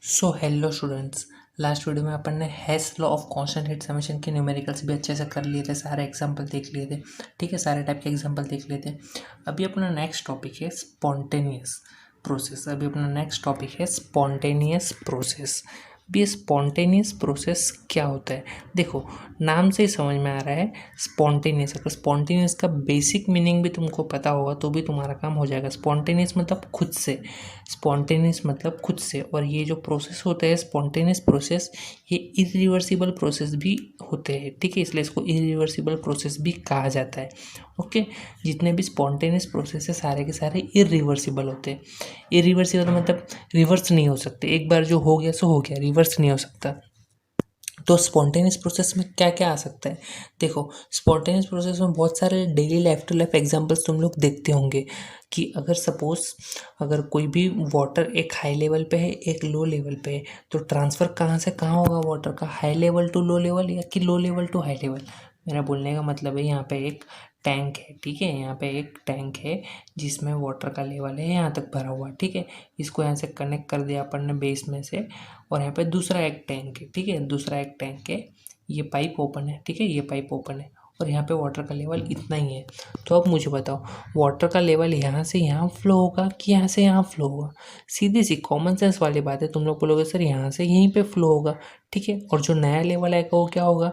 सो hello students. Last video में अपन ने Hess law of constant heat summation के न्यूमेरिकल्स भी अच्छे से कर लिए थे, सारे एग्जांपल देख लिए थे। ठीक है, सारे टाइप के एग्जांपल देख लिए थे। अभी अपना नेक्स्ट टॉपिक है स्पॉन्टेनियस प्रोसेस। अभी ये स्पॉन्टेनियस प्रोसेस क्या होता है? देखो, नाम से ही समझ में आ रहा है स्पॉन्टेनियस। अगर स्पॉन्टेनियस का बेसिक मीनिंग भी तुमको पता होगा तो भी तुम्हारा काम हो जाएगा। स्पॉन्टेनियस मतलब खुद से, और ये जो प्रोसेस होता है स्पॉन्टेनियस प्रोसेस, ये इरिवर्सिबल प्रोसेस भी होते हैं। ठीक है, इसलिए इसको इरिवर्सिबल प्रोसेस भी कहा जाता है। ओके, जितने भी स्पॉन्टेनियस प्रोसेस है सारे के सारे इरिवर्सिबल होते हैं। इरिवर्सिबल मतलब रिवर्स नहीं हो सकते, एक बार जो हो गया सो हो गया, रिवर्स नहीं हो सकता। तो स्पॉन्टेनियस प्रोसेस में क्या क्या आ सकता है? देखो, स्पॉन्टेनियस प्रोसेस में बहुत सारे daily life to life examples तुम लोग देखते होंगे कि अगर कोई भी वाटर एक हाई लेवल पे है, एक लो लेवल पे है, तो ट्रांसफ़र कहाँ से कहाँ होगा वाटर का? High level to low level या कि low level to high level? मेरा बोलने का मतलब है यहाँ पे एक टैंक है। ठीक है, यहाँ पे एक टैंक है जिसमें वाटर का लेवल है यहाँ तक भरा हुआ। ठीक है, इसको यहाँ से कनेक्ट कर दिया अपन ने बेस में से, और यहाँ पे दूसरा एक टैंक है। ठीक है, दूसरा एक टैंक है, ये पाइप ओपन है। ठीक है, ये पाइप ओपन है और यहाँ पे वाटर का लेवल इतना ही है। तो अब मुझे बताओ, वाटर का लेवल यहाँ से यहाँ फ्लो होगा कि यहाँ से यहाँ फ्लो होगा? सीधी सी कॉमन सेंस वाली बात है। तुम लोग बोलोगे सर यहाँ से यहीं पे फ्लो होगा। ठीक है, और जो नया लेवल आएगा वो क्या होगा?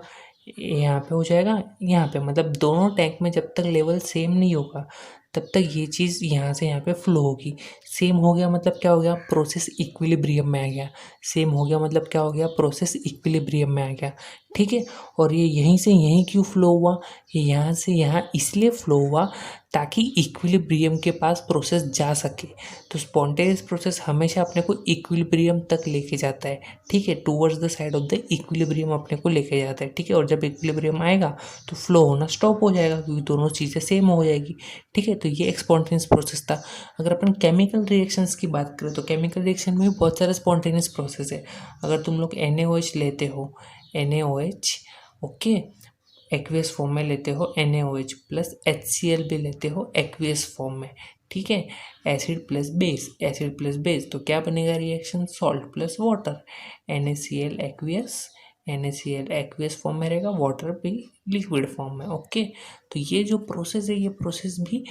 यहाँ पे हो जाएगा, यहाँ पे। मतलब दोनों टैंक में जब तक लेवल सेम नहीं होगा तब तक ये चीज़ यहाँ से यहाँ पे फ्लो होगी। सेम हो गया मतलब क्या हो गया? प्रोसेस इक्विलिब्रियम में आ गया। सेम हो गया मतलब क्या हो गया? प्रोसेस इक्विलिब्रियम में आ गया। ठीक है, और ये यहीं से यहीं क्यों फ्लो हुआ? ये यहाँ से यहाँ इसलिए फ्लो हुआ ताकि इक्विलिब्रियम के पास प्रोसेस जा सके। तो स्पॉन्टेनियस प्रोसेस हमेशा अपने को इक्विलिब्रियम तक लेके जाता है। ठीक है, towards the side of the equilibrium अपने को लेके जाता है। ठीक है, और जब इक्विलिब्रियम आएगा तो फ्लो होना स्टॉप हो जाएगा क्योंकि दोनों चीज़ें सेम हो जाएगी। ठीक है, तो ये एक स्पॉन्टेनियस प्रोसेस था। अगर अपन केमिकल रिएक्शंस की बात करें तो केमिकल रिएक्शन में भी बहुत सारे स्पॉन्टेनियस प्रोसेस है। अगर तुम लोग NaOH लेते हो, NaOH, ओके, एक्वियस फॉर्म में लेते हो NaOH प्लस HCl भी लेते हो एक्वियस फॉर्म में। ठीक है, एसिड प्लस बेस, तो क्या बनेगा reaction? Salt plus water, NaCl aqueous form में रहेगा, वाटर भी लिक्विड फॉर्म में। ओके, तो ये जो प्रोसेस है ये प्रोसेस भी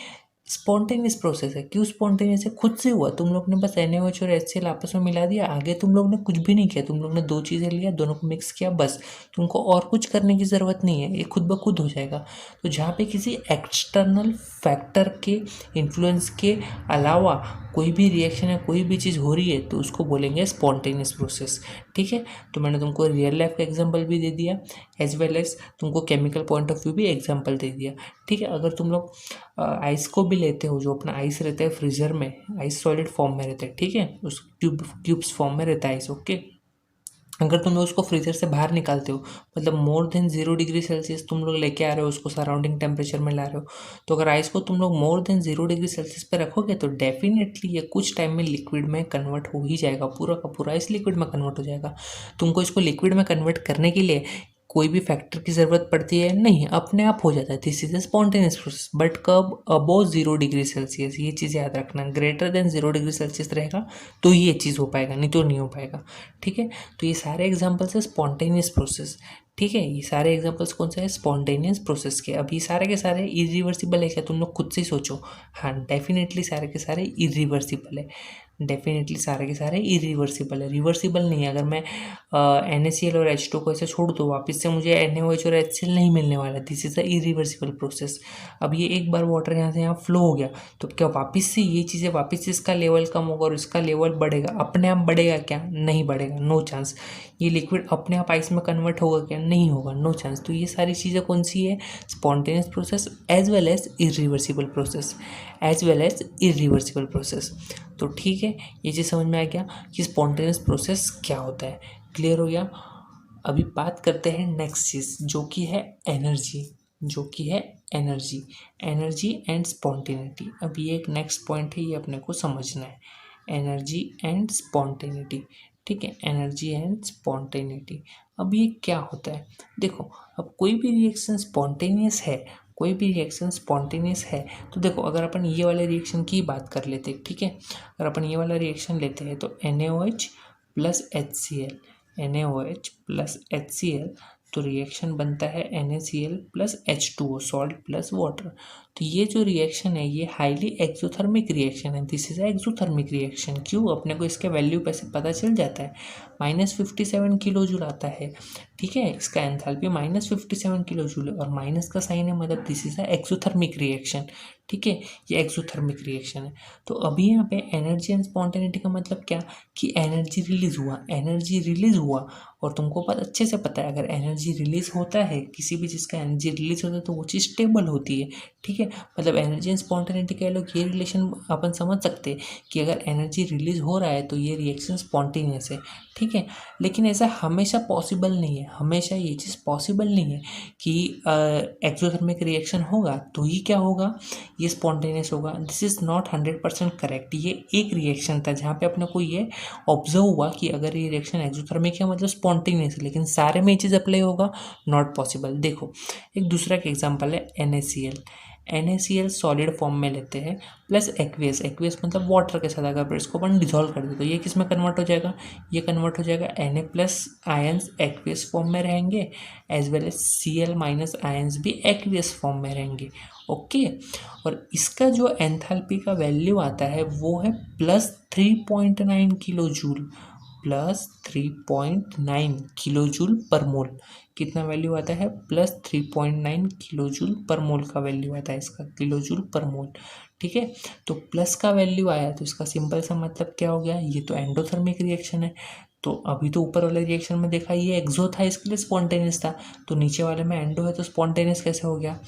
स्पॉन्टेनियस प्रोसेस है। क्यों स्पॉन्टेनियस है? खुद से हुआ। तुम लोग ने बस NaOH और HCl आपस में मिला दिया, आगे तुम लोग ने कुछ भी नहीं किया। तुम लोग ने दो चीज़ें लिया, दोनों को मिक्स किया, बस। तुमको और कुछ करने की ज़रूरत नहीं है, ये खुद ब खुद हो जाएगा। तो जहाँ पे किसी एक्सटर्नल फैक्टर के इन्फ्लुएंस के अलावा कोई भी रिएक्शन या कोई भी चीज़ हो रही है तो उसको बोलेंगे स्पॉन्टेनियस प्रोसेस। ठीक है, तो मैंने तुमको रियल लाइफ का एग्जांपल भी दे दिया, एज वेल एज तुमको केमिकल पॉइंट ऑफ व्यू भी एग्जांपल दे दिया। ठीक है, अगर तुम लोग आइस को भी लेते हो, जो अपना आइस रहता है फ्रीजर में, आइस सॉलिड फॉर्म में रहता है। ठीक है, उस क्यूब्स फॉर्म में रहता है आइस। ओके, अगर तुम लोग उसको फ्रीजर से बाहर निकालते हो, मतलब मोर देन 0 डिग्री सेल्सियस तुम लोग लेके आ रहे हो, उसको सराउंडिंग टेम्परेचर में ला रहे हो, तो अगर आइस को तुम लोग मोर देन 0 डिग्री सेल्सियस पे रखोगे तो डेफिनेटली ये कुछ टाइम में लिक्विड में कन्वर्ट हो ही जाएगा। पूरा का पूरा आइस लिक्विड में कन्वर्ट हो जाएगा। तुमको इसको लिक्विड में कन्वर्ट करने के लिए कोई भी फैक्टर की ज़रूरत पड़ती है? नहीं, अपने आप हो जाता है। This is a spontaneous process. But कब? अबोव 0 डिग्री सेल्सियस, ये चीज़ याद रखना। ग्रेटर देन 0 डिग्री सेल्सियस रहेगा तो ये चीज़ हो पाएगा, नहीं तो नहीं हो पाएगा। ठीक है, तो ये सारे एग्जांपल्स है स्पॉन्टेनियस प्रोसेस। ठीक है, ये सारे एग्जांपल्स कौन से हैं? स्पॉन्टेनियस प्रोसेस के। अब ये सारे के सारे इरिवर्सिबल है क्या? तुम लोग खुद से ही सोचो। हाँ, डेफिनेटली सारे के सारे इरिवर्सिबल है। डेफिनेटली सारे के सारे इरिवर्सिबल है, रिवर्सिबल नहीं है। अगर मैं NaCl और H2 को ऐसे छोड़ दूँ, वापस से मुझे NaOH और HCl नहीं मिलने वाला। This is a irreversible process. अब ये एक बार वाटर यहाँ से यहाँ फ्लो हो गया तो क्या वापस से ये चीज़ें, वापस से इसका लेवल कम होगा और इसका लेवल बढ़ेगा? अपने आप बढ़ेगा क्या? नहीं बढ़ेगा, नो चांस। ये लिक्विड अपने आप आइस में कन्वर्ट होगा क्या? नहीं होगा, नो चांस। तो ये सारी चीज़ें कौन सी है? Spontaneous process as well as irreversible process. तो ठीक है, ये चीज़ समझ में आ गया कि स्पॉन्टेनियस प्रोसेस क्या होता है। क्लियर हो गया? अभी बात करते हैं नेक्स्ट चीज़ जो कि है एनर्जी। Energy and spontaneity. अब ये एक नेक्स्ट पॉइंट है, ये अपने को समझना है। Energy and spontaneity. ठीक है, एनर्जी एंड स्पॉन्टेनिटी। अब ये क्या होता है? देखो, अब कोई भी रिएक्शन स्पॉन्टेनियस है तो देखो, अगर अपन ये वाले रिएक्शन की बात कर लेते हैं, ठीक है, अगर अपन ये वाला रिएक्शन लेते हैं तो NaOH plus HCl, NaOH plus HCl, तो रिएक्शन बनता है NaCl plus H2O, salt plus water. तो ये जो रिएक्शन है ये हाईली एक्सोथर्मिक रिएक्शन है, this is a exothermic reaction. क्यों? अपने को इसके वैल्यू पैसे पता चल जाता है, -57 किलो जूल आता है, ठीक है। इसका एंथैल्पी -57 किलो जूल है और माइनस का साइन है, मतलब this is a exothermic reaction, ठीक है। ये एक्सोथर्मिक रिएक्शन है। तो अभी यहाँ पे एनर्जी एंड स्पॉन्टेनिटी का मतलब क्या कि एनर्जी रिलीज हुआ, एनर्जी रिलीज हुआ और तुमको अच्छे से पता है अगर एनर्जी रिलीज होता है, किसी भी चीज़ का एनर्जी रिलीज होता है तो वो चीज़ स्टेबल होती है, ठीक है। मतलब एनर्जी एंड स्पॉन्टेनिटी के लोग ये रिलेशन अपन समझ सकते हैं कि अगर एनर्जी रिलीज हो रहा है तो ये रिएक्शन स्पॉन्टेनियस है, ठीक है। लेकिन ऐसा हमेशा पॉसिबल नहीं है, हमेशा ये चीज़ पॉसिबल नहीं है कि एक्सोथर्मिक रिएक्शन होगा तो ही क्या होगा, ये स्पॉन्टेनियस होगा। This is not 100% correct. ये एक रिएक्शन था जहाँ पे अपने को ये ऑब्जर्व हुआ कि अगर ये रिएक्शन एक्सोथर्मिक है मतलब स्पॉन्टेनियस है, लेकिन सारे में ये चीज़ अप्लाई होगा, नॉट पॉसिबल। देखो एक दूसरा का एग्जाम्पल है NaCl। NaCl सॉलिड फॉर्म में लेते हैं प्लस एक्वियस, एक्वियस मतलब वाटर के साथ अगर इसको अपन डिजोल्व कर दे तो ये किस में कन्वर्ट हो जाएगा, ये कन्वर्ट हो जाएगा Na plus ions aqueous form में रहेंगे, as well as Cl minus ions भी एक्वियस फॉर्म में रहेंगे, ओके। और इसका जो एंथैल्पी का वैल्यू आता है वो है +3.9 किलो जूल, +3.9 किलो जूल पर मोल। कितना वैल्यू आता है, +3.9 किलो जूल पर मोल का वैल्यू आता है इसका, किलो जूल पर मोल, ठीक है। तो प्लस का वैल्यू आया तो इसका सिंपल सा मतलब क्या हो गया, ये तो एंडोथर्मिक रिएक्शन है। तो अभी तो ऊपर वाले रिएक्शन में देखा ये एक्सो था, इसके लिए स्पॉन्टेनियस था, तो नीचे वाले में एंडो है तो स्पॉन्टेनियस कैसे हो गया।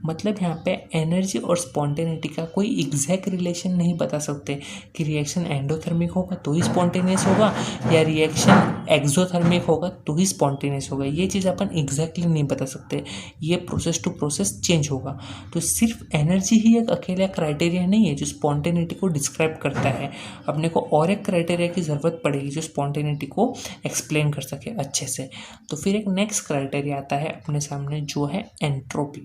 मतलब यहाँ पे एनर्जी और स्पॉन्टेनिटी का कोई एग्जैक्ट रिलेशन नहीं बता सकते कि रिएक्शन एंडोथर्मिक होगा तो ही स्पॉन्टेनियस होगा या रिएक्शन एक्सोथर्मिक होगा तो ही स्पॉन्टेनियस होगा, ये चीज़ अपन एग्जैक्टली नहीं बता सकते, ये प्रोसेस टू प्रोसेस चेंज होगा। तो सिर्फ एनर्जी ही एक अकेला क्राइटेरिया नहीं है जो स्पॉन्टेनिटी को डिस्क्राइब करता है, अपने को और एक क्राइटेरिया की ज़रूरत पड़ेगी जो स्पॉन्टेनिटी को एक्सप्लेन कर सके अच्छे से। तो फिर एक नेक्स्ट क्राइटेरिया आता है अपने सामने जो है एंट्रोपी,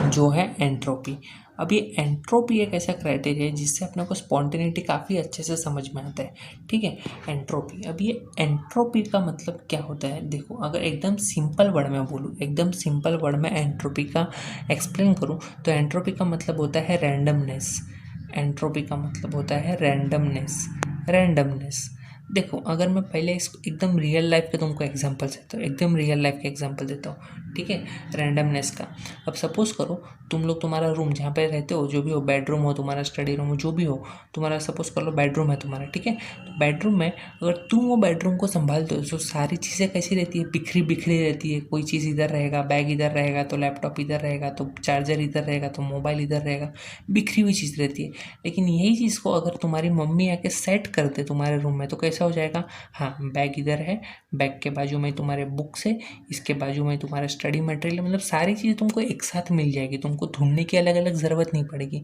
जो है एंट्रोपी। अब ये एंट्रोपी एक ऐसा क्राइटेरिया है जिससे अपने को स्पॉन्टेनिटी काफ़ी अच्छे से समझ में आता है, ठीक है। एंट्रोपी, अब ये एंट्रोपी का मतलब क्या होता है, देखो अगर एकदम सिंपल वर्ड में बोलूँ, एकदम सिंपल वर्ड में एंट्रोपी का एक्सप्लेन करूँ तो एंट्रोपी का मतलब होता है रैंडमनेस। एंट्रोपी का मतलब होता है रैंडमनेस, रैंडमनेस। देखो अगर मैं पहले इस एकदम रियल लाइफ के तुमको एग्जांपल देता हूँ, एकदम रियल लाइफ के एग्जांपल देता हूँ, ठीक है, रैंडमनेस का। अब सपोज करो तुम लोग, तुम्हारा रूम जहाँ पे रहते हो जो भी हो, बेडरूम हो तुम्हारा, स्टडी रूम हो, जो भी हो तुम्हारा, सपोज कर लो बेडरूम है तुम्हारा, ठीक है। तो बेडरूम में अगर तुम वो बेडरूम को संभालते हो तो सारी चीज़ें कैसी रहती है, बिखरी बिखरी रहती है। कोई चीज़ इधर रहेगा, बैग इधर रहेगा तो लैपटॉप इधर रहेगा, तो चार्जर इधर रहेगा तो मोबाइल इधर रहेगा, बिखरी हुई चीज़ रहती है। लेकिन यही चीज़ को अगर तुम्हारी मम्मी आके सेट कर दे तुम्हारे रूम में तो कैसा हो जाएगा, हाँ बैग इधर है, बैग के बाजू में तुम्हारे बुक्स है, इसके बाजू में तुम्हारा स्टडी मटेरियल, मतलब सारी चीज़ तुमको एक साथ मिल जाएगी, तुमको ढूंढने की अलग अलग ज़रूरत नहीं पड़ेगी।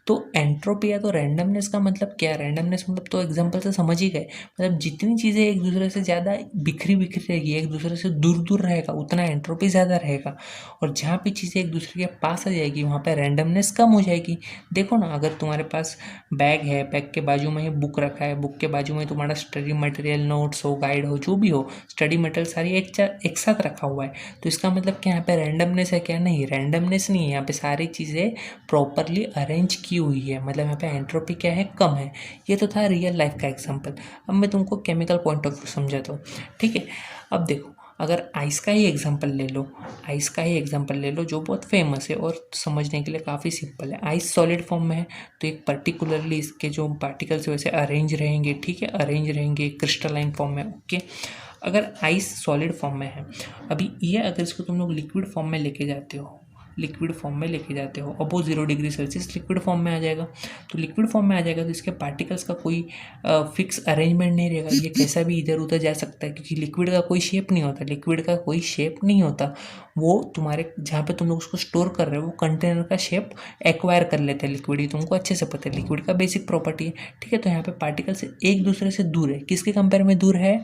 तो एंट्रोपी या तो रैंडमनेस का मतलब क्या है, रैंडमनेस मतलब तो एग्जांपल से समझ ही गए, मतलब जितनी चीज़ें एक दूसरे से ज़्यादा बिखरी बिखरी रहेगी, एक दूसरे से दूर दूर रहेगा उतना एंट्रोपी ज़्यादा रहेगा, और जहाँ पे चीज़ें एक दूसरे के पास आ जाएगी वहाँ पे रैंडमनेस कम हो जाएगी। देखो ना, अगर तुम्हारे पास बैग है, बैग के बाजू में ही बुक रखा है, बुक के बाजू में तुम्हारा स्टडी मटेरियल, नोट्स हो, गाइड हो, जो भी हो, स्टडी मटेरियल सारी एक साथ रखा हुआ है, तो इसका मतलब क्या यहाँ पे रैंडमनेस है क्या, नहीं रैंडमनेस नहीं है, यहाँ पे सारी चीज़ें प्रॉपरली अरेंज की हुई है, मतलब यहाँ पे एंट्रोपी क्या है, कम है। ये तो था रियल लाइफ का एग्जाम्पल। अब मैं तुमको केमिकल पॉइंट ऑफ व्यू समझाता हूँ, ठीक है। अब देखो अगर आइस का ही एग्जांपल ले लो, आइस का ही एग्जांपल ले लो जो बहुत फेमस है और समझने के लिए काफ़ी सिंपल है। आइस सॉलिड फॉर्म में है तो एक पर्टिकुलरली इसके जो पार्टिकल्स वैसे अरेंज रहेंगे, ठीक है, अरेंज रहेंगे क्रिस्टलाइन फॉर्म में, ओके। अगर आइस सॉलिड फॉर्म में है, अभी ये अगर इसको तुम लोग लिक्विड फॉर्म में लेके जाते हो, लिक्विड फॉर्म में लेके जाते हो, अब वो 0 डिग्री सेल्सियस लिक्विड फॉर्म में आ जाएगा। तो लिक्विड फॉर्म में आ जाएगा तो इसके पार्टिकल्स का कोई फिक्स अरेंजमेंट नहीं रहेगा, ये कैसा भी इधर उधर जा सकता है, क्योंकि लिक्विड का कोई शेप नहीं होता, लिक्विड का कोई शेप नहीं होता, वो तुम्हारे जहाँ पे तुम लोग उसको स्टोर कर रहे हो वो कंटेनर का शेप एक्वायर कर लेते हैं लिक्विड, ये तुमको अच्छे से पता है, लिक्विड का बेसिक प्रॉपर्टी है, ठीक है। तो यहाँ पे पार्टिकल्स एक दूसरे से दूर है, किसके कंपेयर में दूर है,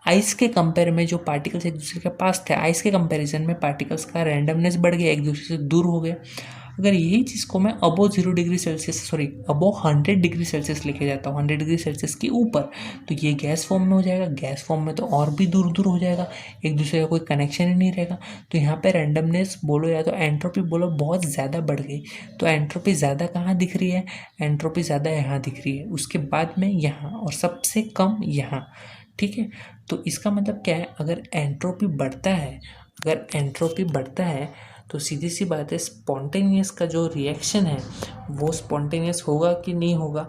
आइस के कंपेयर में। जो पार्टिकल्स एक दूसरे के पास थे, आइस के कंपैरिजन में पार्टिकल्स का रैंडमनेस बढ़ गया, एक दूसरे से दूर हो गए। अगर यही चीज़ को मैं अबो 100 डिग्री सेल्सियस लेके जाता हूँ, 100 डिग्री सेल्सियस के ऊपर, तो ये गैस फॉर्म में हो जाएगा। गैस फॉर्म में तो और भी दूर दूर हो जाएगा, एक दूसरे का कोई कनेक्शन ही नहीं रहेगा। तो यहाँ पे रैंडमनेस बोलो या तो एंट्रोपी बोलो बहुत ज़्यादा बढ़ गई। तो एंट्रोपी ज़्यादा कहाँ दिख रही है? एंट्रोपी ज़्यादा यहाँ दिख रही है, उसके बाद में यहाँ, और सबसे कम यहाँ। ठीक है, तो इसका मतलब क्या है? अगर एंट्रोपी बढ़ता है तो सीधी सी बात है, स्पॉन्टेनियस का जो रिएक्शन है वो स्पॉन्टेनियस होगा कि नहीं होगा?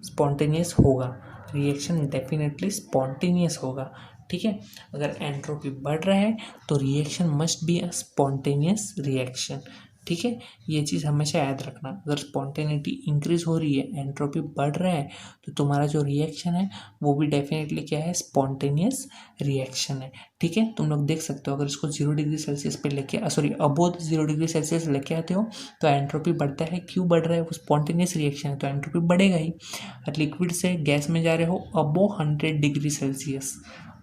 स्पॉन्टेनियस होगा, रिएक्शन डेफिनेटली स्पॉन्टेनियस होगा। ठीक है, अगर एंट्रोपी बढ़ रहा है तो reaction must be a spontaneous reaction. ठीक है, ये चीज़ हमेशा याद रखना। अगर स्पॉन्टेनिटी इंक्रीज हो रही है, एंट्रोपी बढ़ रहा है, तो तुम्हारा जो रिएक्शन है वो भी डेफिनेटली क्या है? स्पॉन्टेनियस रिएक्शन है। ठीक है, तुम लोग देख सकते हो, अगर इसको 0 डिग्री सेल्सियस पे अबोव 0 डिग्री सेल्सियस लेके आते हो तो एंट्रोपी बढ़ता है। क्यों बढ़ रहा है? वो स्पॉन्टेनियस रिएक्शन है, तो एंट्रोपी बढ़ेगा ही। और लिक्विड से गैस में जा रहे हो above 100 degree Celsius,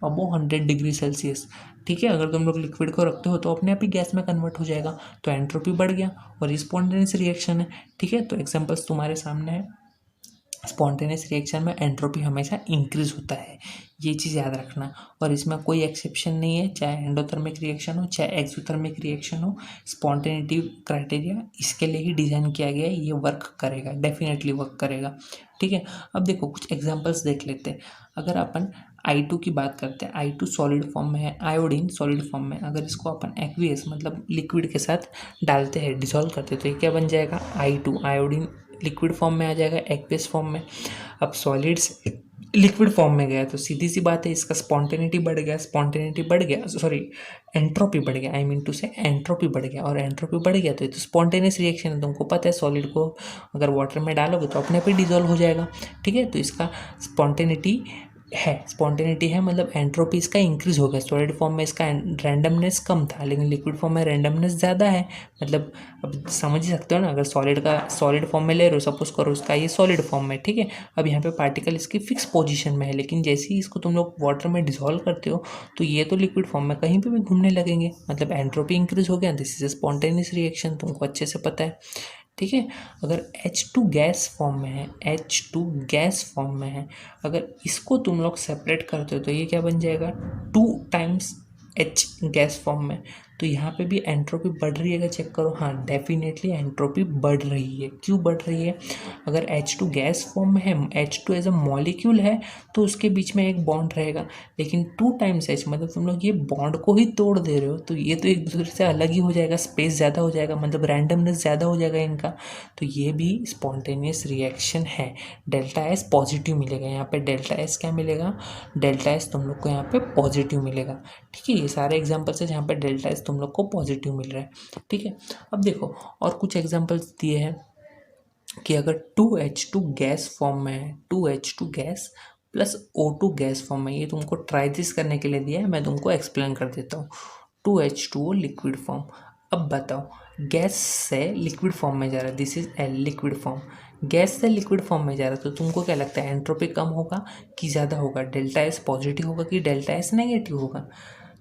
above 100 degree Celsius. ठीक है, अगर तुम लोग लिक्विड को रखते हो तो अपने आप ही गैस में कन्वर्ट हो जाएगा, तो एंट्रोपी बढ़ गया, और ये स्पॉन्टेनियस रिएक्शन है। ठीक है, तो एग्जांपल्स तुम्हारे सामने है। स्पॉन्टेनियस रिएक्शन में एंट्रोपी हमेशा इंक्रीज होता है, ये चीज़ याद रखना। और इसमें कोई एक्सेप्शन नहीं है, चाहे एंडोथर्मिक रिएक्शन हो चाहे एक्सोथर्मिक रिएक्शन हो, स्पॉन्टेनिटी क्राइटेरिया इसके लिए ही डिज़ाइन किया गया है, ये वर्क करेगा, डेफिनेटली वर्क करेगा। ठीक है, अब देखो कुछ एग्जांपल्स देख लेते हैं। अगर अपन I2 की बात करते हैं, I2 सॉलिड फॉर्म में है, आयोडीन सॉलिड फॉर्म में, अगर इसको अपन एक्वियस मतलब लिक्विड के साथ डालते हैं, डिसॉल्व करते हैं, तो ये क्या बन जाएगा? I2, आयोडीन लिक्विड फॉर्म में आ जाएगा, एक्वियस फॉर्म में। अब सॉलिड्स लिक्विड फॉर्म में गया तो सीधी सी बात है, इसका स्पॉन्टेनिटी बढ़ गया, एंट्रोपी बढ़ गया, आई मीन टू से एंट्रोपी बढ़ गया, और एंट्रोपी बढ़ गया तो ये तो स्पॉन्टेनियस रिएक्शन है। तुमको पता है सॉलिड को अगर वाटर में डालोगे तो अपने आप ही डिजोल्व हो जाएगा। ठीक है, तो इसका स्पॉन्टेनिटी है, मतलब एंट्रोपी इसका इंक्रीज हो गया। सॉलिड फॉर्म में इसका रैंडमनेस कम था, लेकिन लिक्विड फॉर्म में रैंडमनेस ज़्यादा है। मतलब अब समझ ही सकते हो ना, अगर सॉलिड फॉर्म में ले रहे हो, सपोज करो उसका ये सॉलिड फॉर्म में, ठीक है, अब यहाँ पे पार्टिकल इसकी फिक्स पोजीशन में है, लेकिन जैसे ही इसको तुम लोग वाटर में डिसॉल्व करते हो तो ये तो लिक्विड फॉर्म में कहीं पे भी घूमने लगेंगे, मतलब एंट्रोपी इंक्रीज हो गया। This is a spontaneous reaction, तुमको अच्छे से पता है। ठीक है, अगर H2 गैस फॉर्म में है, H2 गैस फॉर्म में है, अगर इसको तुम लोग सेपरेट करते हो तो ये क्या बन जाएगा? 2 टाइम्स H गैस फॉर्म में। तो यहाँ पे भी एंट्रोपी बढ़ रही है, अगर चेक करो, हाँ डेफिनेटली एंट्रोपी बढ़ रही है। क्यों बढ़ रही है? अगर H2 गैस फॉर्म में है, H2 एज अ मॉलिक्यूल है, तो उसके बीच में एक बॉन्ड रहेगा, लेकिन 2 टाइम्स H मतलब तुम लोग ये बॉन्ड को ही तोड़ दे रहे हो, तो ये तो एक दूसरे से अलग ही हो जाएगा, स्पेस ज़्यादा हो जाएगा, मतलब रैंडमनेस ज़्यादा हो जाएगा इनका। तो ये भी स्पॉन्टेनियस रिएक्शन है। डेल्टा एस पॉजिटिव मिलेगा यहाँ पे, डेल्टा एस क्या मिलेगा? डेल्टा एस तुम लोग को यहाँ पे पॉजिटिव मिलेगा। ठीक है, ये सारे एग्जाम्पल्स है जहाँ पे डेल्टा एस तुम लोग को पॉजिटिव मिल रहा है। ठीक है, अब देखो और कुछ एग्जाम्पल्स दिए हैं कि अगर 2H2 गैस फॉर्म में है, 2H2 gas plus O2 gas form में, ये तुमको ट्राई दिस करने के लिए दिया है, मैं तुमको एक्सप्लेन कर देता हूँ। 2H2O लिक्विड फॉर्म, अब बताओ गैस से लिक्विड फॉर्म में जा रहा है, this is L liquid form, gas से लिक्विड फॉर्म में जा रहा है, तो तुमको क्या लगता है एंट्रोपी कम होगा कि ज़्यादा होगा? डेल्टा एस पॉजिटिव होगा कि डेल्टा एस नेगेटिव होगा?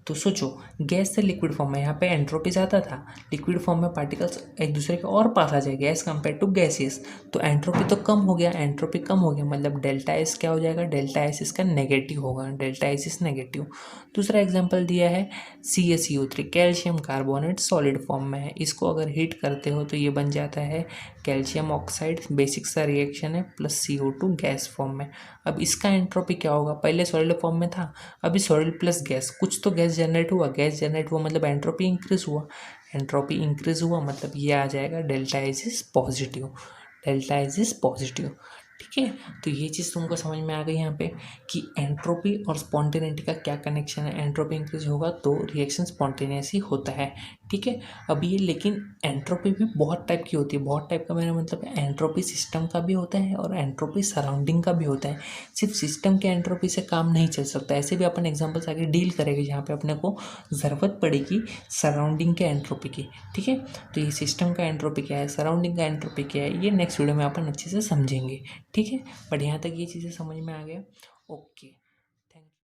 तो सोचो, गैस से लिक्विड फॉर्म में यहाँ पे एंट्रोपी ज़्यादा था, लिक्विड फॉर्म में पार्टिकल्स एक दूसरे के और पास आ जाएंगे एज कम्पेयर टू गैसेस, तो एंट्रोपी तो कम हो गया, एंट्रोपी कम हो गया, मतलब डेल्टा एस क्या हो जाएगा? डेल्टा एस इसका नेगेटिव होगा, डेल्टा एस इज नेगेटिव। दूसरा एग्जाम्पल दिया है CaCO3, calcium carbonate solid form में है, इसको अगर हीट करते हो तो ये बन जाता है कैल्शियम ऑक्साइड, बेसिक सा रिएक्शन है, प्लस CO2 गैस फॉर्म में। अब इसका एंट्रोपी क्या होगा? पहले सॉलिड फॉर्म में था, अभी सॉलिड प्लस गैस, कुछ तो गैस जनरेट हुआ, मतलब एंट्रोपी इंक्रीज हुआ, एंट्रोपी इंक्रीज हुआ मतलब ये आ जाएगा delta S is positive, delta S is positive. ठीक है, तो ये चीज़ तुमको समझ में आ गई यहाँ पे कि एंट्रोपी और स्पॉन्टेनिटी का क्या कनेक्शन है। एंट्रोपी इंक्रीज होगा तो रिएक्शन स्पॉन्टेनियस ही होता है। ठीक है, अब ये लेकिन एंट्रोपी भी बहुत टाइप की होती है, बहुत टाइप का मेरा मतलब एंट्रोपी सिस्टम का भी होता है और एंट्रोपी सराउंडिंग का भी होता है। सिर्फ सिस्टम के एंट्रोपी से काम नहीं चल सकता, ऐसे भी अपन एग्जाम्पल्स आगे डील करेंगे जहाँ पे अपने को ज़रूरत पड़ेगी सराउंडिंग के एंट्रोपी की। ठीक है, तो ये सिस्टम का एंट्रोपी क्या है, सराउंडिंग का एंट्रोपी क्या है, ये नेक्स्ट वीडियो में अपन अच्छे से समझेंगे। ठीक है, बट यहाँ तक ये चीज़ें समझ में आ गया। ओके।